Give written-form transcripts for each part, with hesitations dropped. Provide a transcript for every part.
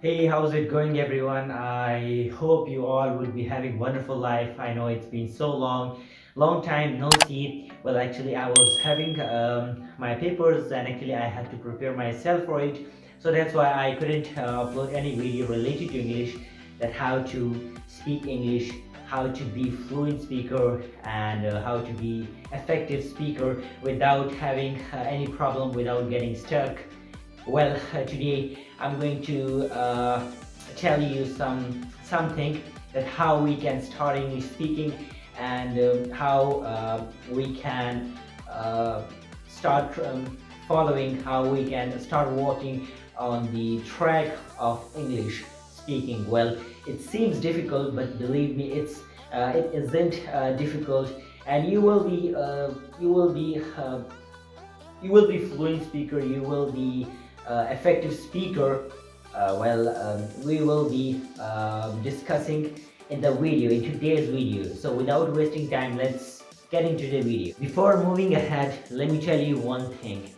Hey, how's it going, everyone? I hope you all would be having wonderful life. I know it's been so long time no see. Well, actually, I was having my papers, and actually, I had to prepare myself for it. So that's why I couldn't upload any video related to English, that how to speak English, how to be fluent speaker, and how to be effective speaker without having any problem, without getting stuck. Well, today I'm going to tell you something that how we can start English speaking, and how we can uh, start following, how we can start walking on the track of English speaking. Well, it seems difficult, but believe me, it isn't difficult, and you will be fluent speaker, you will be effective speaker. We will be discussing in the video, in today's video. So without wasting time, let's get into the video. Before moving ahead, let me tell you one thing.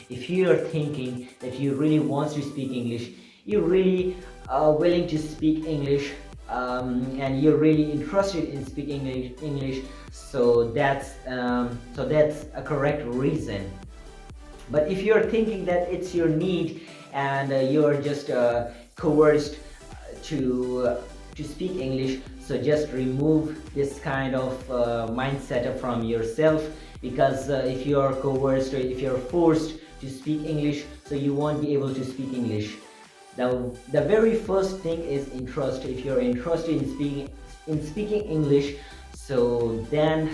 If you are thinking that you really want to speak English, you really are willing to speak English, and you're really interested in speaking English, so that's a correct reason. But if you're thinking that it's your need, and you're just coerced to speak English, so just remove this kind of mindset from yourself, because if you're coerced, or if you're forced to speak English, so you won't be able to speak English. The very first thing is interest. If you're interested in speaking English, so then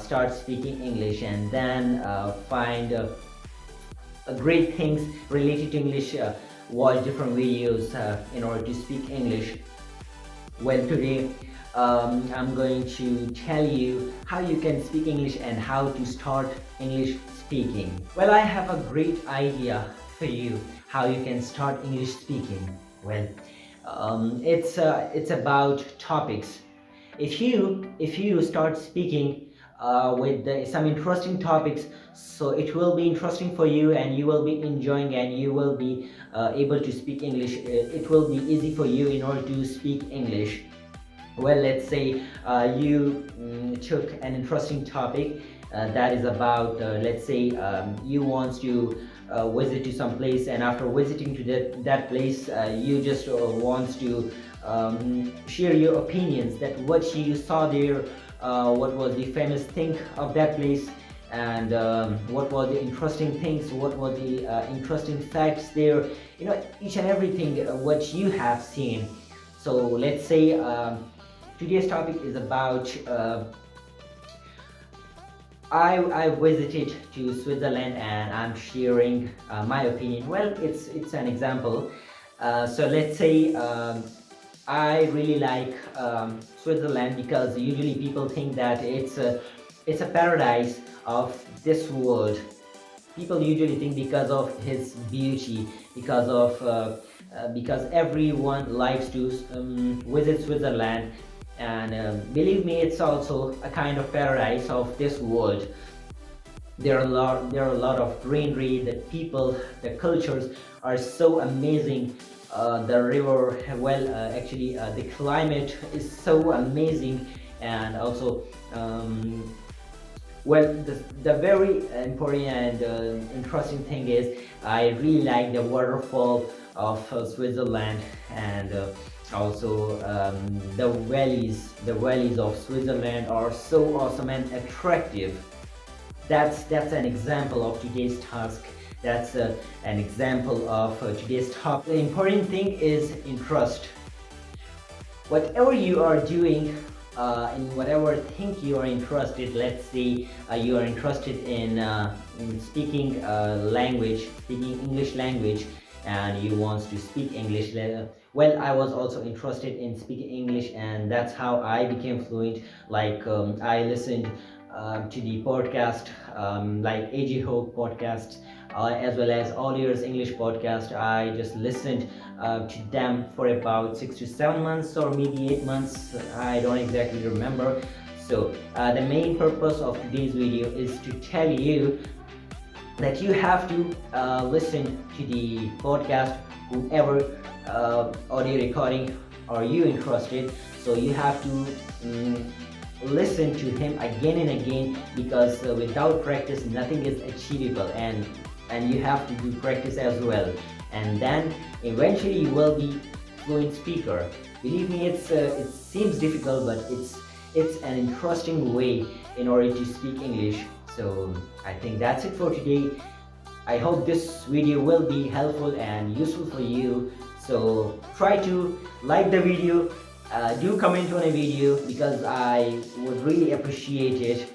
start speaking English, and then find great things related to English, watch different videos in order to speak English. Well, today I'm going to tell you how you can speak English and how to start English speaking. Well, I have a great idea for you how you can start English speaking. Well, it's about topics. If you start speaking with some interesting topics, so it will be interesting for you, and you will be enjoying, and you will be able to speak English. It will be easy for you in order to speak English. Well, let's say you took an interesting topic that is about, let's say, you want to visit to some place, and after visiting to that place, you just want to share your opinions, that what you saw there, what was the famous thing of that place, and what were the interesting things, what were the interesting facts there, each and everything what you have seen. So let's say today's topic is about I visited to Switzerland, and I'm sharing my opinion. Well, it's an example. So let's say I really like Switzerland, because usually people think that it's a paradise of this world. People usually think because of his beauty, because everyone likes to visit Switzerland, and believe me, it's also a kind of paradise of this world. There are a lot of greenery, the people, the cultures are so amazing. The river, well, actually, the climate is so amazing, and also well, the very important and interesting thing is I really like the waterfall of Switzerland, and also the valleys of Switzerland are so awesome and attractive. That's an example of today's task. That's an example of today's talk. The important thing is interest. Whatever you are doing, in whatever thing you are interested, let's say you are interested in speaking language, speaking English language, and you want to speak English. Well, I was also interested in speaking English, and that's how I became fluent. Like, I listened to the podcast, like AG Hope podcast, as well as All Ears English podcast. I just listened to them for about 6 to 7 months, or maybe 8 months. I don't exactly remember. So the main purpose of today's video is to tell you that you have to listen to the podcast whoever audio recording are you interested. So you have to listen to him again and again, because without practice nothing is achievable, and you have to do practice as well, and then eventually you will be fluent speaker. Believe me, it seems difficult, but it's an interesting way in order to speak English. So I think that's it for today. I hope this video will be helpful and useful for you. So try to like the video, do comment on a video, because I would really appreciate it,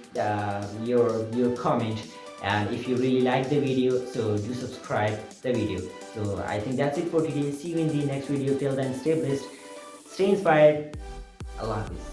your comment. And if you really like the video, so do subscribe the video. So I think that's it for today. See you in the next video. Till then, stay blessed, stay inspired. Allah Hafiz.